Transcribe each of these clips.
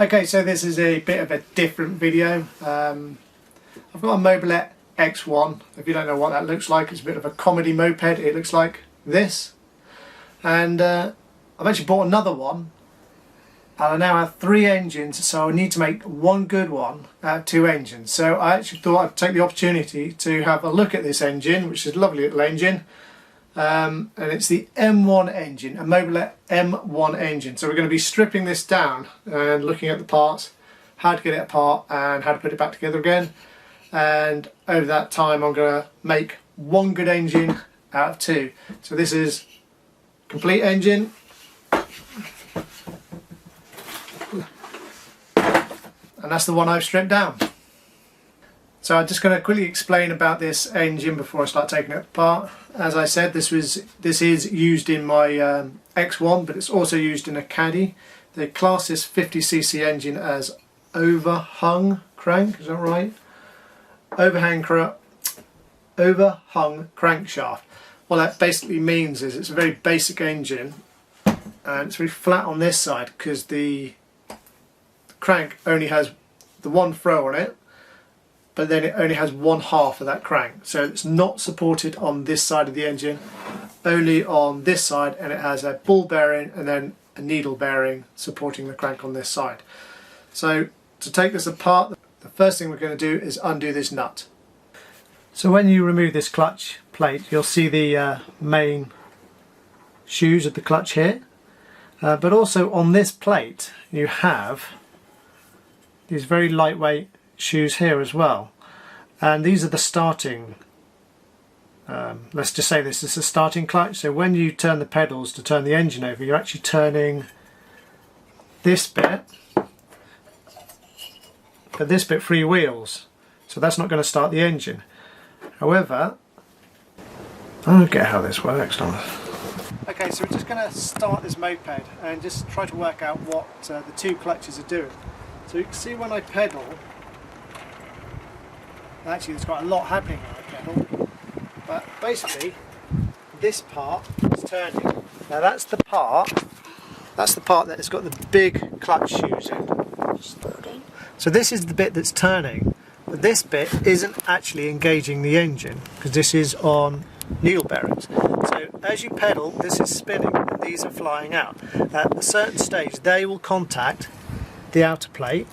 Okay, so this is a bit of a different video. I've got a Mobylette X1. If you don't know what that looks like, it's a bit of a comedy moped. It looks like this. And I've actually bought another one. And I now have 3 engines, so I need to make one good one out of 2 engines. So I actually thought I'd take the opportunity to have a look at this engine, which is a lovely little engine. And it's the M1 engine, a Mobylette M1 engine. So we're going to be stripping this down and looking at the parts, how to get it apart and how to put it back together again. And over that time I'm going to make one good engine out of 2. So this is complete engine. And that's the one I've stripped down. So I'm just going to quickly explain about this engine before I start taking it apart. As I said, this is used in my X1, but it's also used in a Caddy. They class this 50cc engine as overhung crank, is that right? Overhung crankshaft. What that basically means is it's a very basic engine, and it's very flat on this side because the crank only has the one throw on it, but then it only has one half of that crank, so it's not supported on this side of the engine, only on this side, and it has a ball bearing and then a needle bearing supporting the crank on this side. So to take this apart, the first thing we're going to do is undo this nut. So when you remove this clutch plate, you'll see the main shoes of the clutch here, but also on this plate you have these very lightweight shoes here as well, and these are the starting, let's just say this is the starting clutch. So when you turn the pedals to turn the engine over, you're actually turning this bit, but this bit freewheels, so that's not going to start the engine. However, I don't get how this works, Thomas. Okay, so we're just going to start this moped and just try to work out what the 2 clutches are doing. So you can see when I pedal, actually there's quite a lot happening when I pedal, but basically this part is turning. Now that's the part that has got the big clutch shoes in. So this is the bit that's turning, but this bit isn't actually engaging the engine because this is on needle bearings. So as you pedal, this is spinning and these are flying out. At a certain stage they will contact the outer plate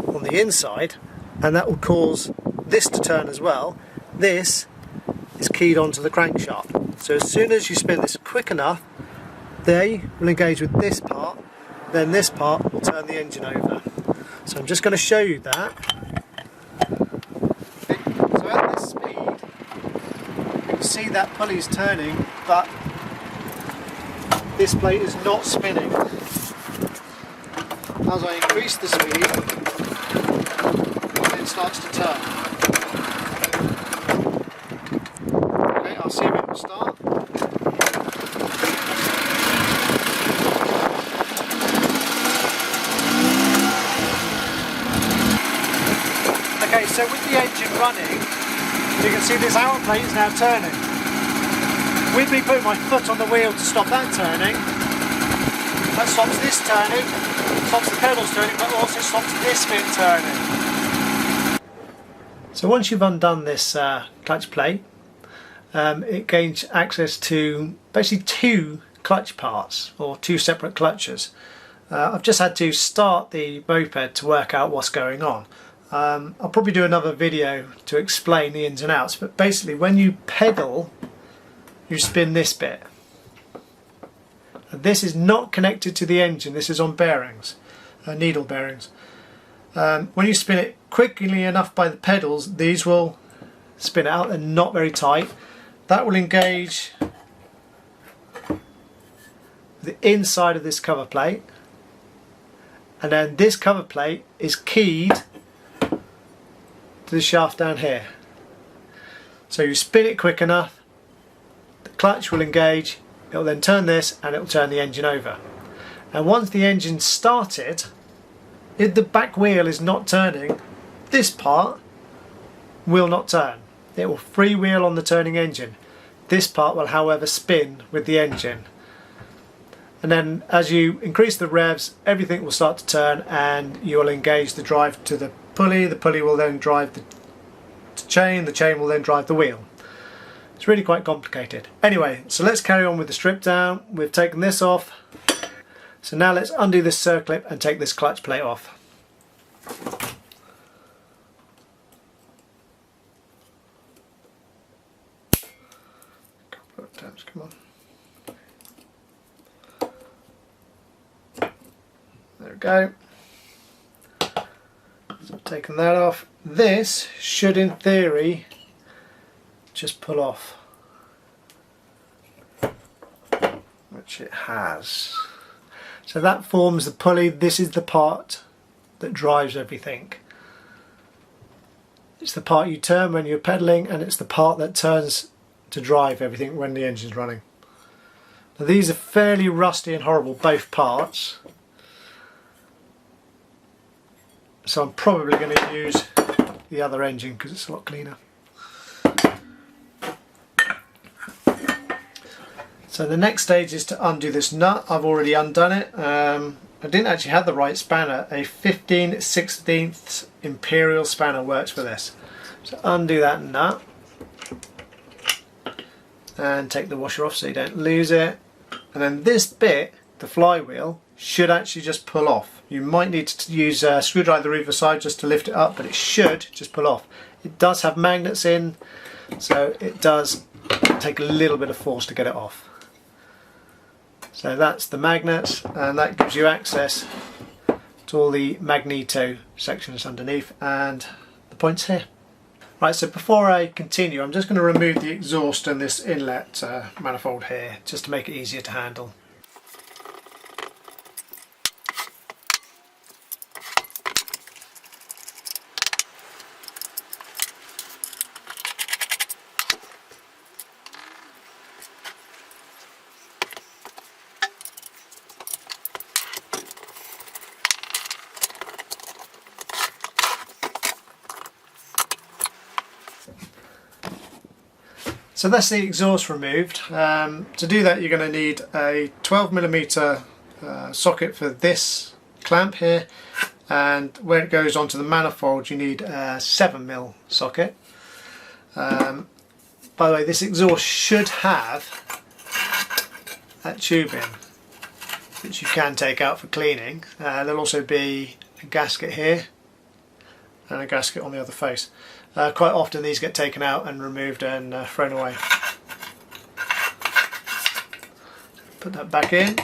on the inside, and that will cause this to turn as well. This is keyed onto the crankshaft, so as soon as you spin this quick enough, they will engage with this part, then this part will turn the engine over. So I'm just going to show you that. So at this speed you can see that pulley is turning, but this plate is not spinning. As I increase the speed, it starts to turn. Okay, I'll see if it will start. Okay, so with the engine running, you can see this outer plate is now turning. With me putting my foot on the wheel to stop that turning, that stops this turning, stops the pedals turning, but also stops this bit turning. So once you've undone this clutch plate, it gains access to basically 2 clutch parts, or 2 separate clutches. I've just had to start the moped to work out what's going on. I'll probably do another video to explain the ins and outs, but basically when you pedal, you spin this bit. This is not connected to the engine, this is on bearings, needle bearings. When you spin it quickly enough by the pedals, these will spin out. They're not very tight. That will engage the inside of this cover plate, and then this cover plate is keyed to the shaft down here. So you spin it quick enough, the clutch will engage, it will then turn this and it will turn the engine over. And once the engine's started, if the back wheel is not turning, this part will not turn. It will freewheel on the turning engine. This part will however spin with the engine. and then as you increase the revs, everything will start to turn and you'll engage the drive to the pulley will then drive the chain will then drive the wheel. It's really quite complicated. Anyway, so let's carry on with the strip down. We've taken this off, so now let's undo this circlip and take this clutch plate off. Come on. There we go. So taking that off. This should in theory just pull off, which it has. So that forms the pulley. This is the part that drives everything. It's the part you turn when you're pedaling, and it's the part that turns to drive everything when the engine's running. Now these are fairly rusty and horrible, both parts, so I'm probably going to use the other engine because it's a lot cleaner. So the next stage is to undo this nut. I've already undone it. I didn't actually have the right spanner. A 15/16 Imperial spanner works for this. So undo that nut and take the washer off so you don't lose it. And then this bit, the flywheel, should actually just pull off. You might need to use a screwdriver either side just to lift it up, but it should just pull off. It does have magnets in, so it does take a little bit of force to get it off. So that's the magnets, and that gives you access to all the magneto sections underneath and the points here. Right, so before I continue, I'm just going to remove the exhaust and this inlet manifold here, just to make it easier to handle. So that's the exhaust removed. To do that you're going to need a 12mm socket for this clamp here, and where it goes onto the manifold you need a 7mm socket. By the way, this exhaust should have that tube in, which you can take out for cleaning. There'll also be a gasket here and a gasket on the other face. Quite often these get taken out and removed and thrown away. Put that back in.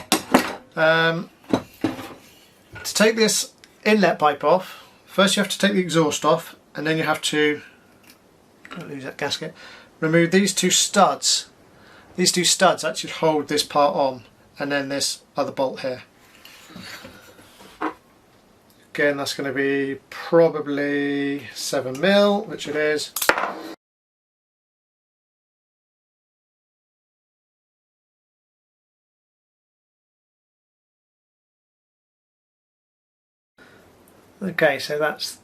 To take this inlet pipe off, first you have to take the exhaust off, and then you have to, don't lose that gasket, remove these two studs. These two studs actually hold this part on, and then this other bolt here. Again, that's going to be probably 7mm, which it is. Okay, so that's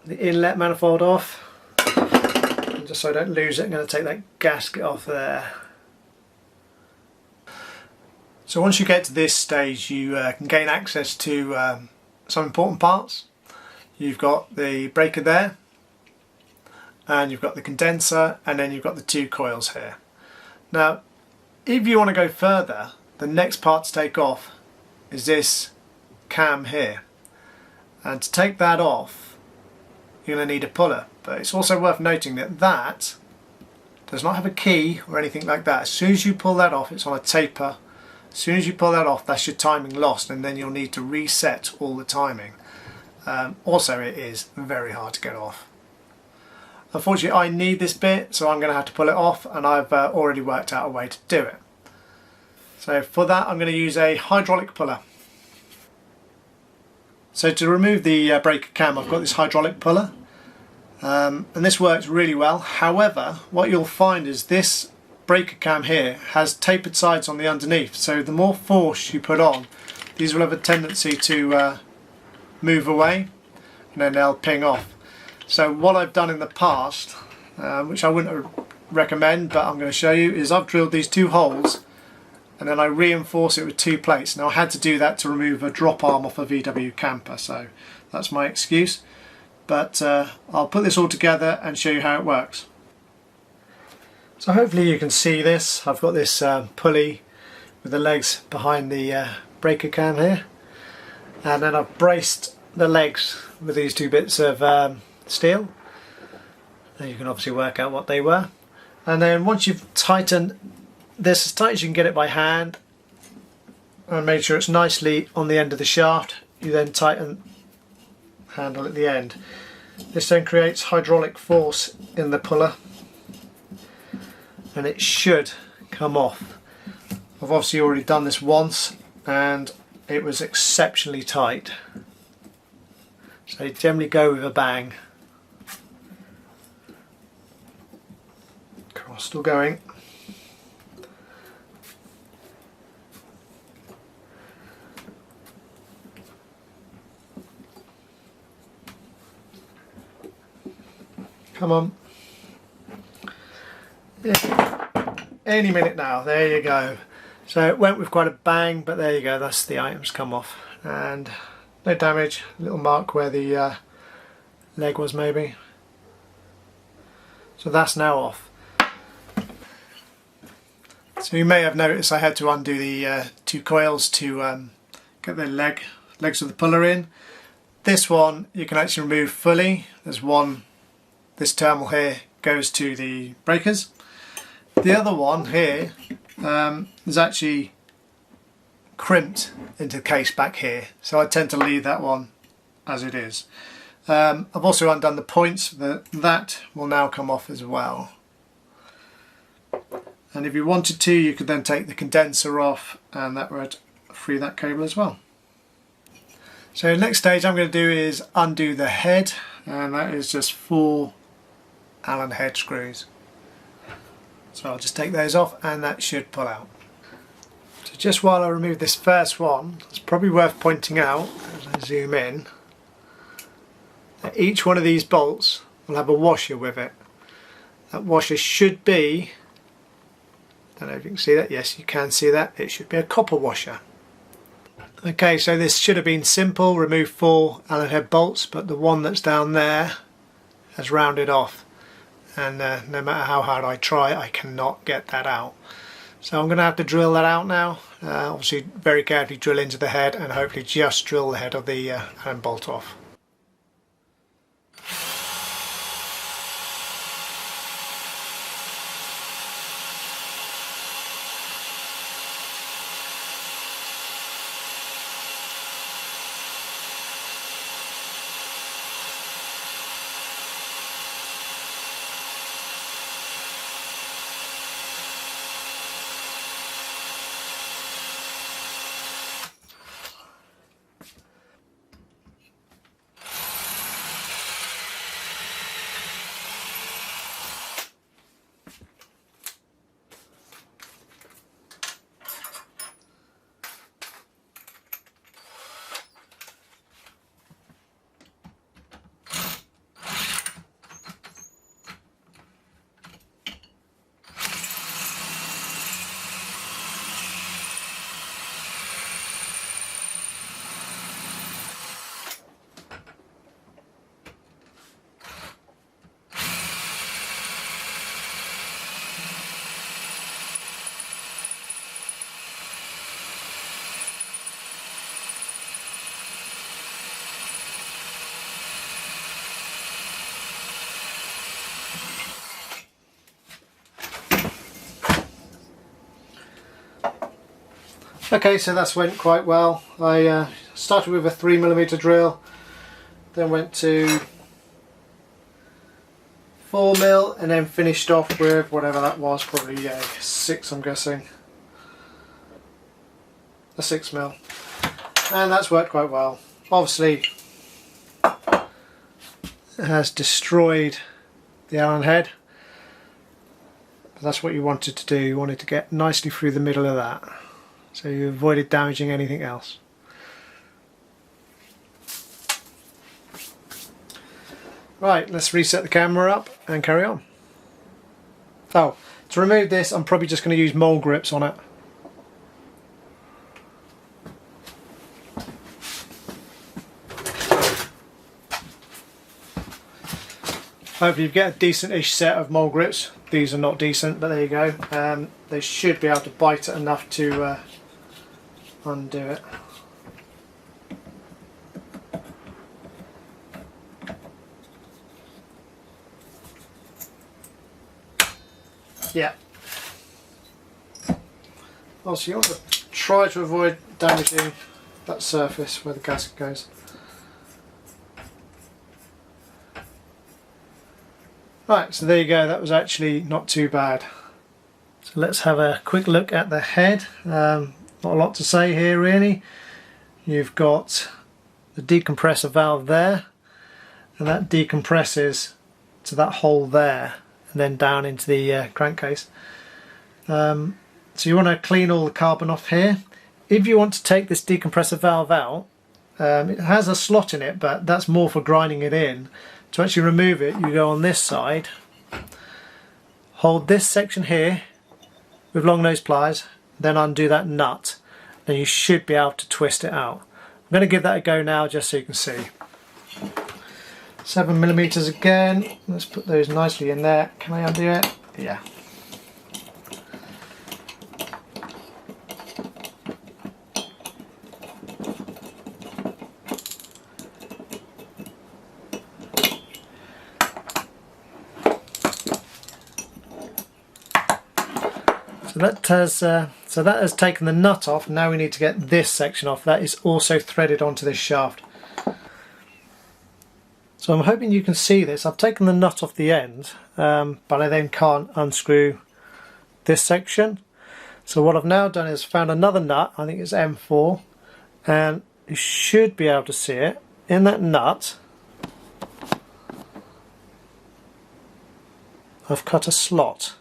the inlet manifold off. And just so I don't lose it, I'm going to take that gasket off there. So once you get to this stage, you can gain access to some important parts. You've got the breaker there, and you've got the condenser, and then you've got the two coils here. Now if you want to go further, the next part to take off is this cam here, and to take that off you're going to need a puller, but it's also worth noting that that does not have a key or anything like that. As soon as you pull that off, it's on a taper. As soon as you pull that off, that's your timing lost, and then you'll need to reset all the timing. Also, it is very hard to get off. Unfortunately, I need this bit, so I'm going to have to pull it off, and I've already worked out a way to do it. So for that, I'm going to use a hydraulic puller. So to remove the breaker cam, I've got this hydraulic puller, and this works really well. However, what you'll find is this breaker cam here has tapered sides on the underneath, so the more force you put on, these will have a tendency to move away, and then they'll ping off. So what I've done in the past, which I wouldn't recommend but I'm going to show you, is I've drilled these two holes and then I reinforce it with 2 plates. Now I had to do that to remove a drop arm off a VW camper, so that's my excuse. But I'll put this all together and show you how it works. So hopefully you can see this. I've got this pulley with the legs behind the breaker cam here, and then I've braced the legs with these 2 bits of steel. And you can obviously work out what they were. And then once you've tightened this as tight as you can get it by hand and made sure it's nicely on the end of the shaft, you then tighten the handle at the end. This then creates hydraulic force in the puller and it should come off. I've obviously already done this once and it was exceptionally tight, so you generally go with a bang. Still going. Come on. Yeah. Any minute now. There you go. So it went with quite a bang, but there you go. That's the items come off, and no damage. A little mark where the leg was maybe. So that's now off. So you may have noticed I had to undo the 2 coils to get the legs of the puller in. This one you can actually remove fully. There's one, this terminal here goes to the breakers. The other one here is actually crimped into the case back here, so I tend to leave that one as it is. I've also undone the points, that will now come off as well. And if you wanted to, you could then take the condenser off and that would free that cable as well. So next stage I'm going to do is undo the head, and that is just 4 Allen head screws. So I'll just take those off and that should pull out. So just while I remove this first one, it's probably worth pointing out, as I zoom in, that each one of these bolts will have a washer with it. That washer should be, I don't know if you can see that, yes you can see that, it should be a copper washer. Okay, so this should have been simple, remove 4 Allen head bolts, but the one that's down there has rounded off, and no matter how hard I try I cannot get that out. So I'm going to have to drill that out now, obviously very carefully drill into the head and hopefully just drill the head of the Allen bolt off. Okay, so that's went quite well. I started with a 3mm drill, then went to 4mm, and then finished off with whatever that was, probably 6 I'm guessing. A 6mm. And that's worked quite well. Obviously it has destroyed the Allen head, but that's what you wanted to do. You wanted to get nicely through the middle of that, so you avoided damaging anything else. Right, let's reset the camera up and carry on. Oh, to remove this I'm probably just going to use mole grips on it. Hopefully you get a decent-ish set of mole grips. These are not decent, but there you go. They should be able to bite it enough to undo it. Yeah. Also, you want to try to avoid damaging that surface where the gasket goes. Right, so there you go, that was actually not too bad. So let's have a quick look at the head. Not a lot to say here really. You've got the decompressor valve there, and that decompresses to that hole there and then down into the crankcase. So you want to clean all the carbon off here. If you want to take this decompressor valve out, it has a slot in it, but that's more for grinding it in. To actually remove it, you go on this side, hold this section here with long nose pliers, then undo that nut, then you should be able to twist it out. I'm going to give that a go now just so you can see. 7mm again, let's put those nicely in there. Can I undo it? Yeah. So that has taken the nut off. Now we need to get this section off. That is also threaded onto this shaft. So I'm hoping you can see this. I've taken the nut off the end, but I then can't unscrew this section. So what I've now done is found another nut, I think it's M4, and you should be able to see it. In that nut, I've cut a slot.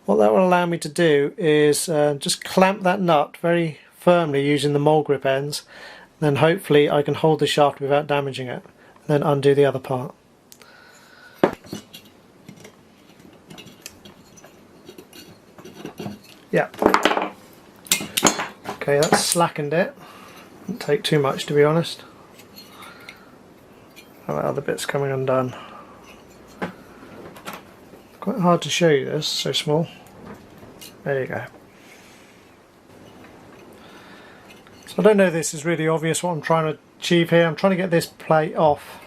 What that will allow me to do is just clamp that nut very firmly using the mole grip ends, then hopefully I can hold the shaft without damaging it, and then undo the other part. Yeah. Okay, that's slackened it. Didn't take too much, to be honest. Oh, that other bit's coming undone. Quite hard to show you this, so small. There you go. So I don't know if this is really obvious what I'm trying to achieve here. I'm trying to get this plate off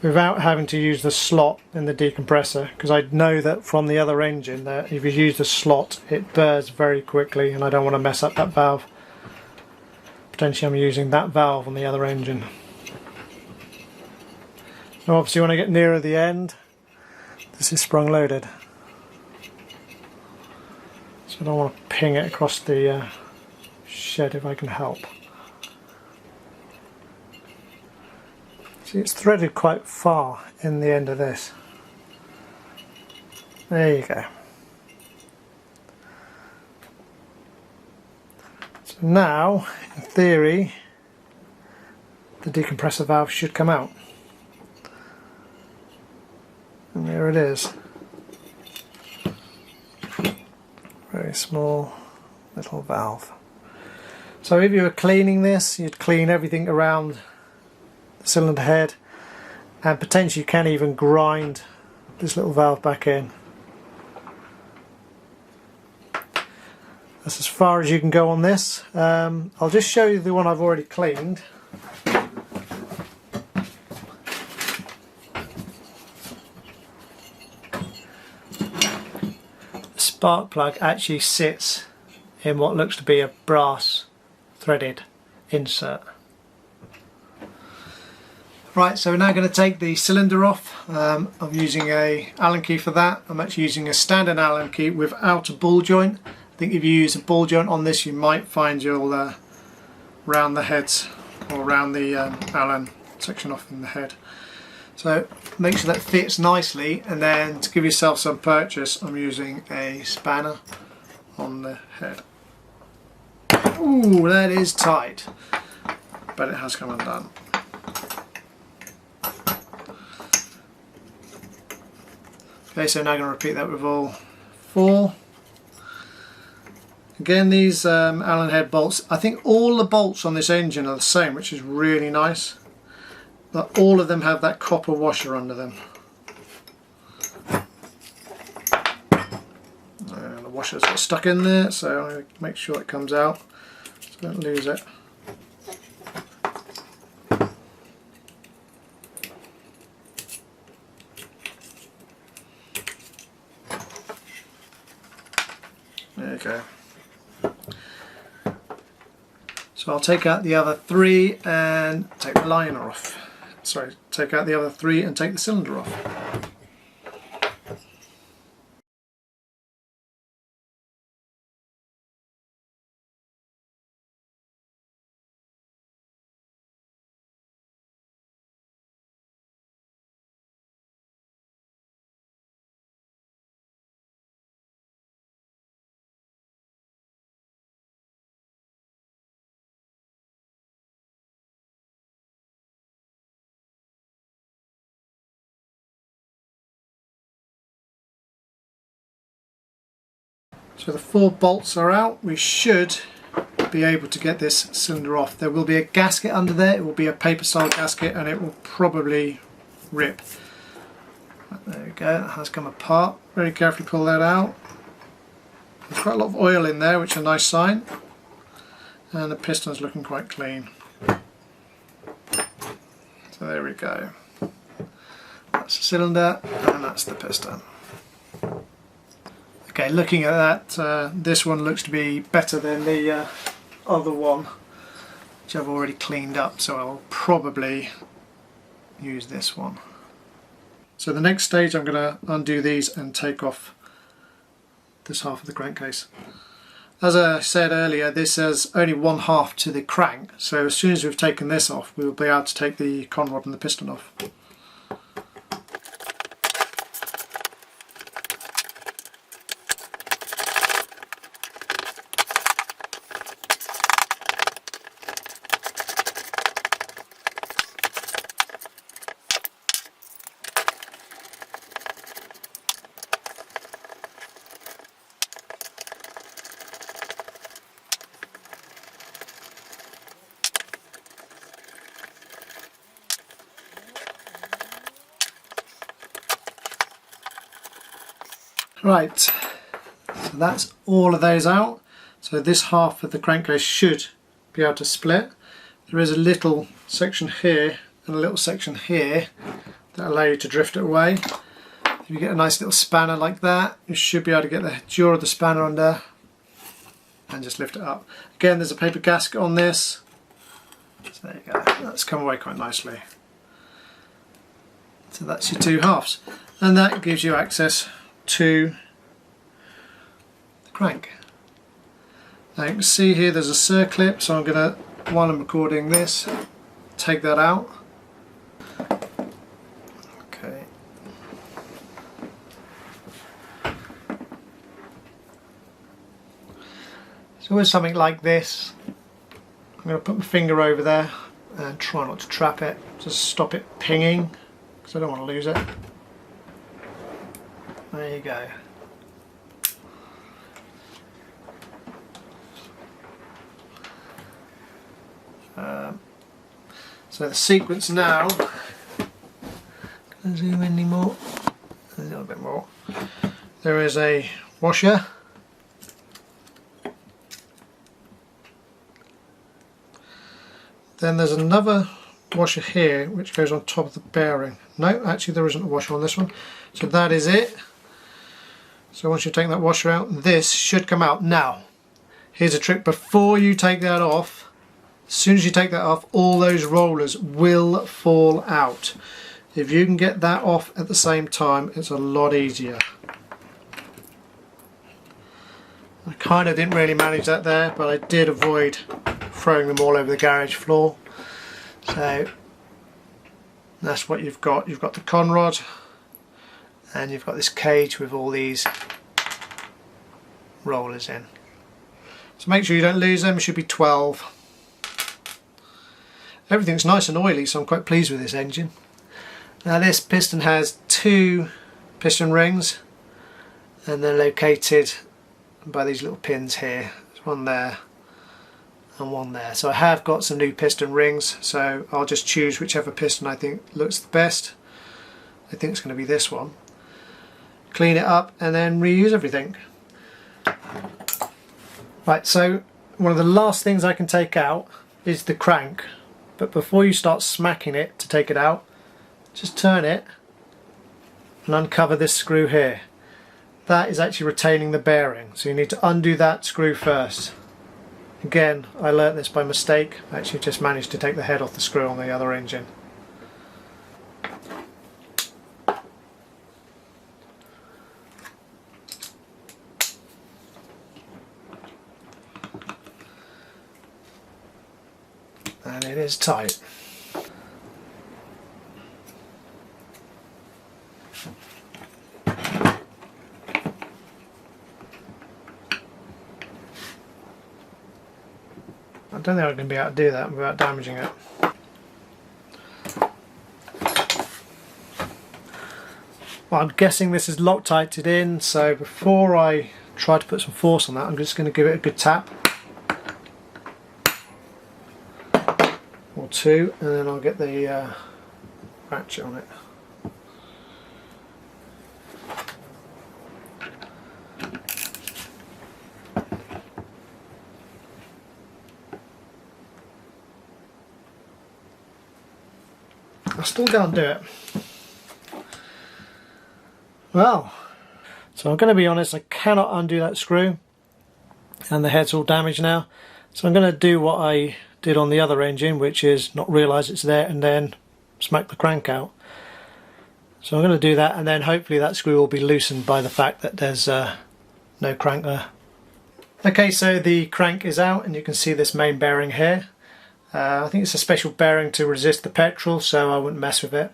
without having to use the slot in the decompressor, because I know that from the other engine that if you use the slot it burrs very quickly and I don't want to mess up that valve. Potentially I'm using that valve on the other engine. Now obviously when I get nearer the end, this is sprung loaded, so I don't want to ping it across the shed if I can help. See, it's threaded quite far in the end of this. There you go. So now, in theory, the decompressor valve should come out. And there it is. Very small little valve. So if you were cleaning this, you'd clean everything around the cylinder head, and potentially you can even grind this little valve back in. That's as far as you can go on this. I'll just show you the one I've already cleaned. Spark plug actually sits in what looks to be a brass threaded insert. Right, so we're now going to take the cylinder off. I'm using a Allen key for that. I'm actually using a standard Allen key without a ball joint. I think if you use a ball joint on this you might find you'll round the heads or round the Allen section off in the head. So make sure that fits nicely, and then to give yourself some purchase I'm using a spanner on the head. Ooh, that is tight, but it has come undone. Okay, so now I'm going to repeat that with all four. Again, these Allen head bolts, I think all the bolts on this engine are the same, which is really nice. But all of them have that copper washer under them. washer's got stuck in there, so I'm going to make sure it comes out so I don't lose it. There you go. So I'll take out the other 3 and take the liner off. Sorry, take out the other 3 and take the cylinder off. So the 4 bolts are out. We should be able to get this cylinder off. There will be a gasket under there. It will be a paper style gasket and it will probably rip. There we go, that has come apart. Very carefully pull that out. There's quite a lot of oil in there, which is a nice sign. And the piston is looking quite clean. So there we go. That's the cylinder and that's the piston. Okay, looking at that, this one looks to be better than the other one, which I've already cleaned up, so I'll probably use this one. So the next stage, I'm going to undo these and take off this half of the crankcase. As I said earlier, this has only 1/2 to the crank, so as soon as we've taken this off, we will be able to take the conrod and the piston off. Right, so that's all of those out. So this half of the crankcase should be able to split. There is a little section here and a little section here that allow you to drift it away. If you get a nice little spanner like that, you should be able to get the jaw of the spanner under and just lift it up. Again, there's a paper gasket on this. So there you go, that's come away quite nicely. So that's your 2 halves. And that gives you access to the crank. Now you can see here there's a circlip, so I'm going to, while I'm recording this, take that out. Okay. So with something like this, I'm going to put my finger over there and try not to trap it, just stop it pinging, because I don't want to lose it. There you go. So the sequence now, can I zoom in any more? A little bit more. There is a washer. Then there's another washer here which goes on top of the bearing. No, actually there isn't a washer on this one. So that is it. So once you take that washer out, this should come out. Now, here's a trick. Before you take that off, as soon as you take that off, all those rollers will fall out. If you can get that off at the same time, it's a lot easier. I kind of didn't really manage that there, but I did avoid throwing them all over the garage floor. So that's what you've got. You've got the conrod and you've got this cage with all these rollers in. So make sure you don't lose them. It should be 12. Everything's nice and oily, so I'm quite pleased with this engine. Now this piston has 2 piston rings and they're located by these little pins here. There's one there and one there. So I have got some new piston rings, so I'll just choose whichever piston I think looks the best. I think it's going to be this one. Clean it up and then reuse everything. Right, so one of the last things I can take out is the crank, but before you start smacking it to take it out, just turn it and uncover this screw here. That is actually retaining the bearing, so you need to undo that screw first. Again, I learnt this by mistake. I actually just managed to take the head off the screw on the other engine. And it is tight. I don't think I'm going to be able to do that without damaging it. Well, I'm guessing this is Loctited in, so before I try to put some force on that, I'm just going to give it a good tap. Or two, and then I'll get the ratchet on it. I still can't do it. Well, so I'm going to be honest, I cannot undo that screw, and the head's all damaged now. So I'm going to do what I did on the other engine, which is not realise it's there and then smack the crank out. So I'm going to do that, and then hopefully that screw will be loosened by the fact that there's no crank there. Okay, so the crank is out, and you can see this main bearing here. I think it's a special bearing to resist the petrol, so I wouldn't mess with it.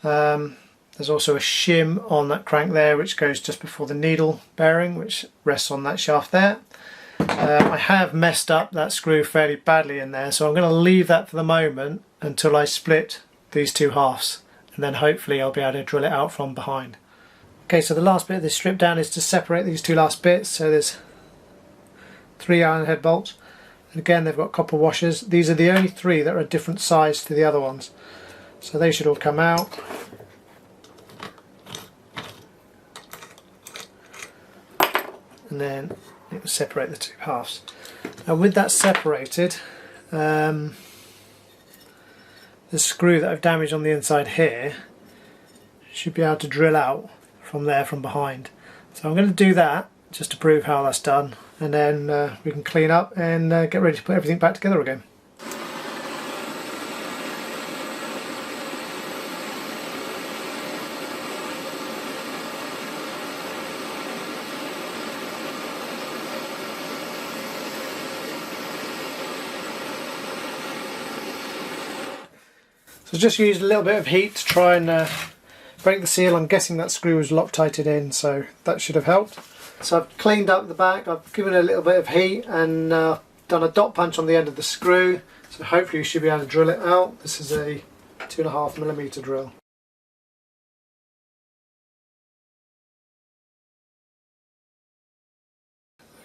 There's also a shim on that crank there, which goes just before the needle bearing, which rests on that shaft there. I have messed up that screw fairly badly in there, so I'm going to leave that for the moment until I split these two halves, and then hopefully I'll be able to drill it out from behind. Okay, so the last bit of this strip down is to separate these two last bits. So there's 3 iron head bolts. And again, they've got copper washers. These are the only 3 that are a different size to the other ones. So they should all come out. And then it will separate the two halves. And with that separated, the screw that I've damaged on the inside here should be able to drill out from there from behind. So I'm going to do that just to prove how that's done, and then we can clean up and get ready to put everything back together again. So just used a little bit of heat to try and break the seal. I'm guessing that screw was Loctited in, so that should have helped. So I've cleaned up the back, I've given it a little bit of heat, and done a dot punch on the end of the screw, so hopefully you should be able to drill it out. This is a 2.5mm drill.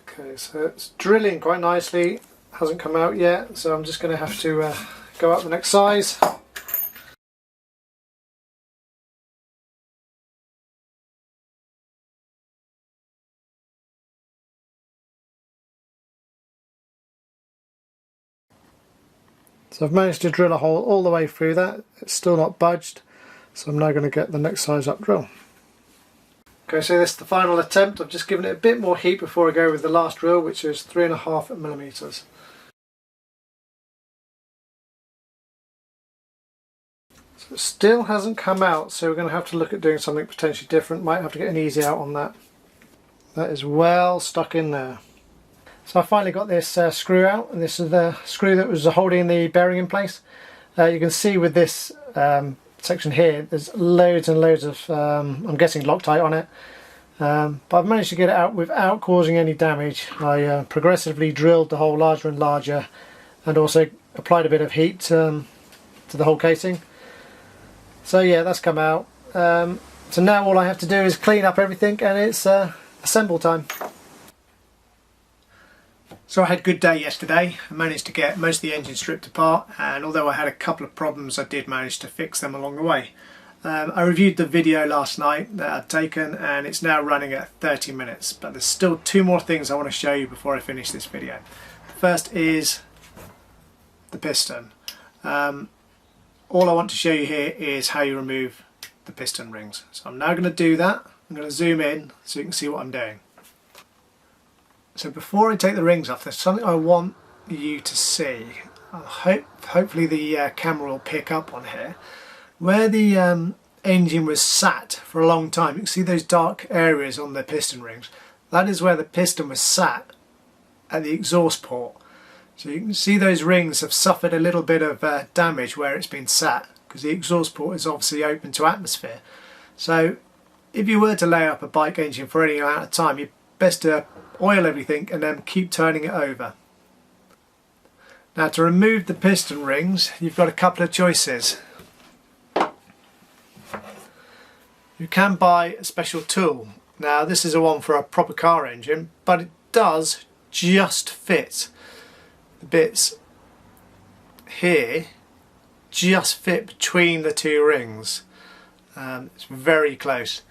Okay, so it's drilling quite nicely, hasn't come out yet, so I'm just going to have to go up the next size. So I've managed to drill a hole all the way through that. It's still not budged, so I'm now going to get the next size up drill. Okay, so this is the final attempt. I've just given it a bit more heat before I go with the last drill, which is 3.5mm. So it still hasn't come out, so we're going to have to look at doing something potentially different. Might have to get an easy out on that. That is well stuck in there. So I finally got this screw out, and this is the screw that was holding the bearing in place. You can see with this section here, there's loads and loads of, I'm guessing Loctite on it. But I've managed to get it out without causing any damage. I progressively drilled the hole larger and larger, and also applied a bit of heat to the whole casing. So yeah, that's come out. So now all I have to do is clean up everything, and it's assemble time. So I had a good day yesterday. I managed to get most of the engine stripped apart, and although I had a couple of problems, I did manage to fix them along the way. I reviewed the video last night that I'd taken and it's now running at 30 minutes, but there's still 2 more things I want to show you before I finish this video. The first is the piston. All I want to show you here is how you remove the piston rings. So I'm now going to do that. I'm going to zoom in so you can see what I'm doing. So before I take the rings off, there's something I want you to see. Hopefully the camera will pick up on here. Where the engine was sat for a long time, you can see those dark areas on the piston rings. That is where the piston was sat at the exhaust port. So you can see those rings have suffered a little bit of damage where it's been sat, because the exhaust port is obviously open to atmosphere. So if you were to lay up a bike engine for any amount of time, you're best to oil everything and then keep turning it over. Now, to remove the piston rings, you've got a couple of choices. You can buy a special tool. Now, this is a one for a proper car engine, but it does just fit the bits here, just fit between the 2 rings. It's very close.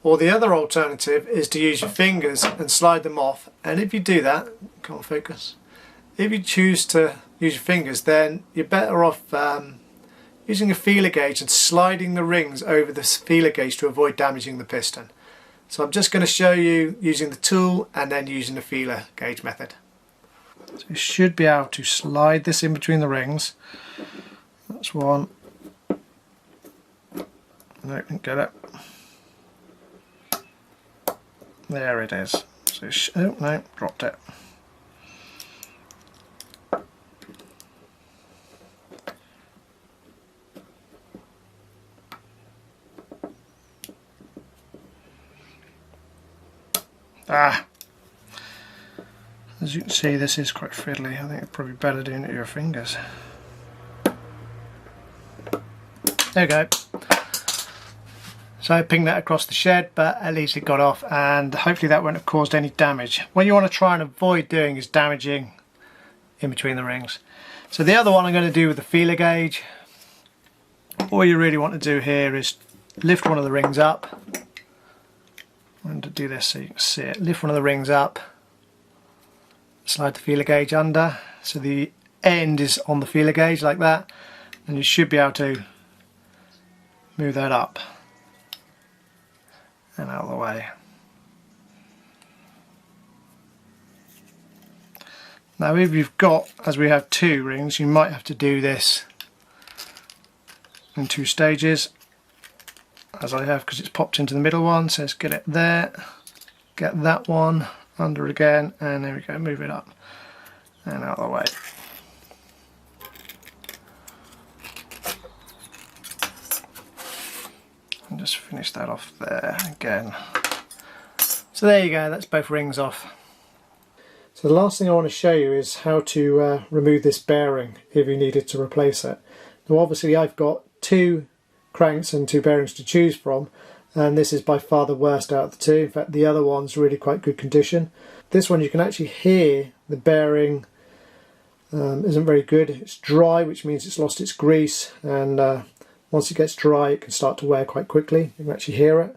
Or the other alternative is to use your fingers and slide them off, and if you do that, come on, focus. If you choose to use your fingers, then you're better off using a feeler gauge and sliding the rings over the feeler gauge to avoid damaging the piston. So I'm just going to show you using the tool and then using the feeler gauge method. So you should be able to slide this in between the rings. That's one. No, didn't get it. There it is. So oh no, dropped it. As you can see, this is quite fiddly. I think it's probably better doing it with your fingers. There we go. So I pinged that across the shed, but at least it got off, and hopefully that won't have caused any damage. What you want to try and avoid doing is damaging in between the rings. So the other one I'm going to do with the feeler gauge. All you really want to do here is lift one of the rings up. I'm going to do this so you can see it. Lift one of the rings up, slide the feeler gauge under so the end is on the feeler gauge like that, and you should be able to move that up and out of the way. Now if you've got, as we have 2 rings, you might have to do this in 2 stages, as I have, because it's popped into the middle one. So let's get it there, get that one under again, and there we go, move it up and out of the way. And just finish that off there again. So there you go, that's both rings off. So the last thing I want to show you is how to remove this bearing if you needed to replace it. Now obviously I've got 2 cranks and 2 bearings to choose from, and this is by far the worst out of the 2. In fact, the other one's really quite good condition. This one you can actually hear the bearing isn't very good. It's dry, which means it's lost its grease, and once it gets dry it can start to wear quite quickly. You can actually hear it.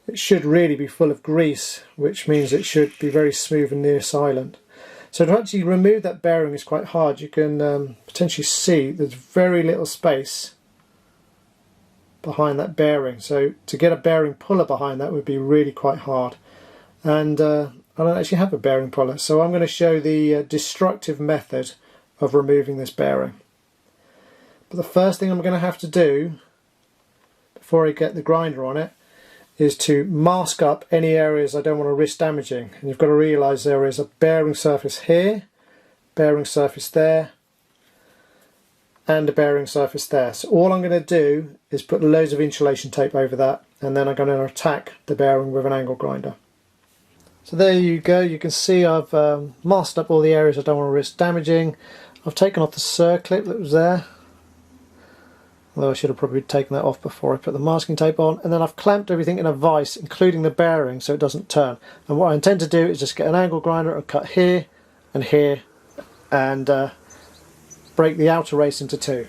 It should really be full of grease, which means it should be very smooth and near silent. So to actually remove that bearing is quite hard. You can potentially see there's very little space behind that bearing. So to get a bearing puller behind that would be really quite hard. And I don't actually have a bearing puller, so I'm going to show the destructive method of removing this bearing. But the first thing I'm going to have to do before I get the grinder on it is to mask up any areas I don't want to risk damaging. And you've got to realise there is a bearing surface here, bearing surface there, and a bearing surface there. So all I'm going to do is put loads of insulation tape over that, and then I'm going to attack the bearing with an angle grinder. So there you go, you can see I've masked up all the areas I don't want to risk damaging. I've taken off the circlip that was there, although I should have probably taken that off before I put the masking tape on, and then I've clamped everything in a vise, including the bearing, so it doesn't turn. And what I intend to do is just get an angle grinder and cut here and here, and break the outer race into two.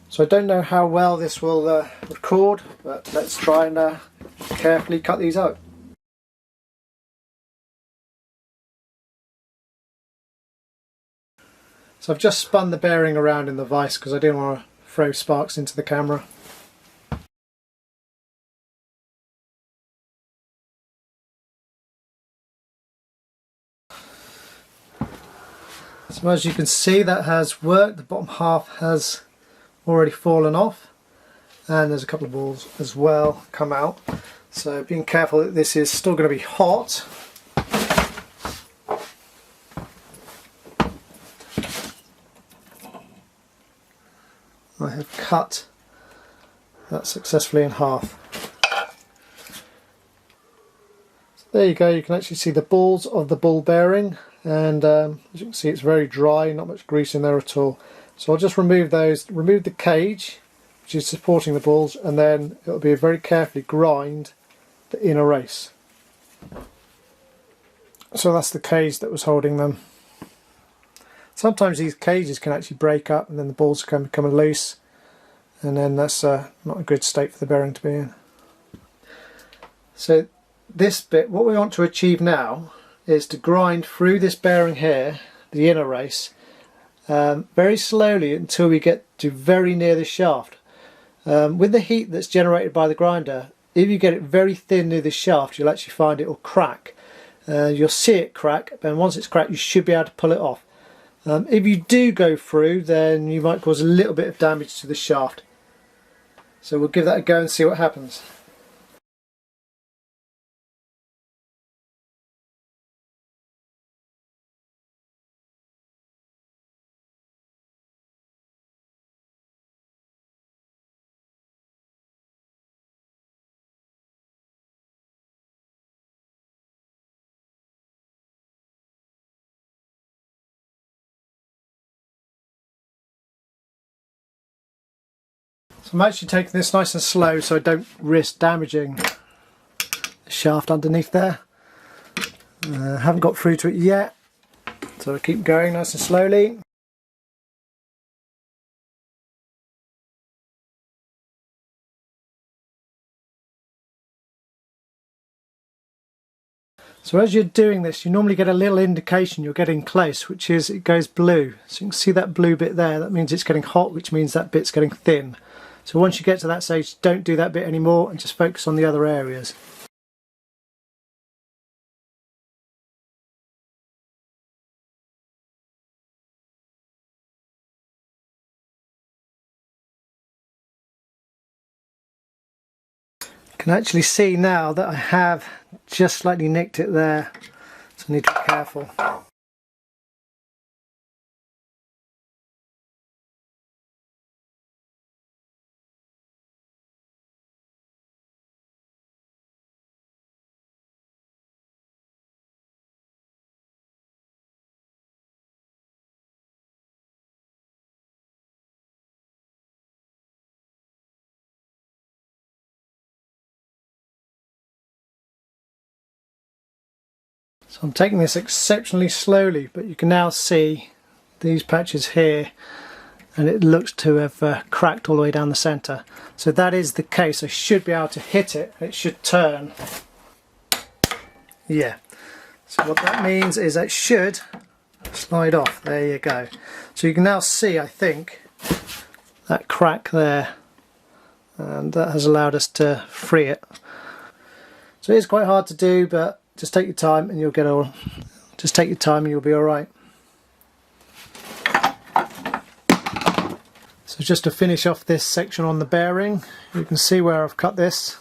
So I don't know how well this will record, but let's try and carefully cut these out. So I've just spun the bearing around in the vise because I didn't want to throw sparks into the camera. So as you can see, that has worked. The bottom half has already fallen off, and there's a couple of balls as well come out. So being careful that this is still going to be hot. I have cut that successfully in half. So there you go, you can actually see the balls of the ball bearing, and as you can see it's very dry, not much grease in there at all. So I'll just remove those, remove the cage which is supporting the balls, and then it'll be very carefully grind the inner race. So that's the cage that was holding them. Sometimes these cages can actually break up and then the balls can become loose, and then that's not a good state for the bearing to be in. So this bit, what we want to achieve now is to grind through this bearing here, the inner race, very slowly until we get to very near the shaft. With the heat that's generated by the grinder, if you get it very thin near the shaft, you'll actually find it will crack. You'll see it crack, and once it's cracked you should be able to pull it off. If you do go through, then you might cause a little bit of damage to the shaft. So we'll give that a go and see what happens. So I'm actually taking this nice and slow so I don't risk damaging the shaft underneath there. Haven't got through to it yet, so I keep going nice and slowly. So as you're doing this, you normally get a little indication you're getting close, which is it goes blue. So you can see that blue bit there, that means it's getting hot, which means that bit's getting thin. So once you get to that stage, don't do that bit anymore and just focus on the other areas. You can actually see now that I have just slightly nicked it there, so I need to be careful. So I'm taking this exceptionally slowly, but you can now see these patches here, and it looks to have cracked all the way down the centre. So that is the case. I should be able to hit it, it should turn. Yeah. So what that means is it should slide off. There you go. So you can now see, I think, that crack there, and that has allowed us to free it. So it is quite hard to do, but just take your time and you'll get all. Just take your time and you'll be all right. So just to finish off this section on the bearing, you can see where I've cut this.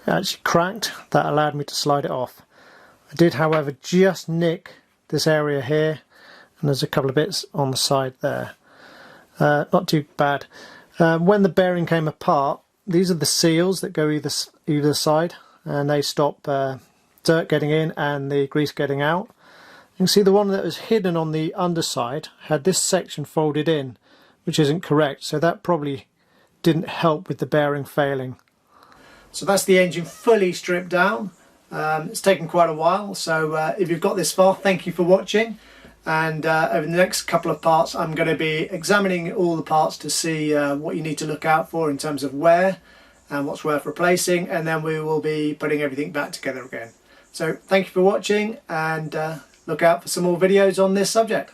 It actually cracked. That allowed me to slide it off. I did, however, just nick this area here, and there's a couple of bits on the side there. Not too bad. When the bearing came apart, these are the seals that go either side, and they stop dirt getting in and the grease getting out. You can see the one that was hidden on the underside had this section folded in, which isn't correct, so that probably didn't help with the bearing failing. So that's the engine fully stripped down. It's taken quite a while, so if you've got this far, thank you for watching. and over the next couple of parts I'm going to be examining all the parts to see what you need to look out for in terms of wear and what's worth replacing, and then we will be putting everything back together again. So thank you for watching, and look out for some more videos on this subject.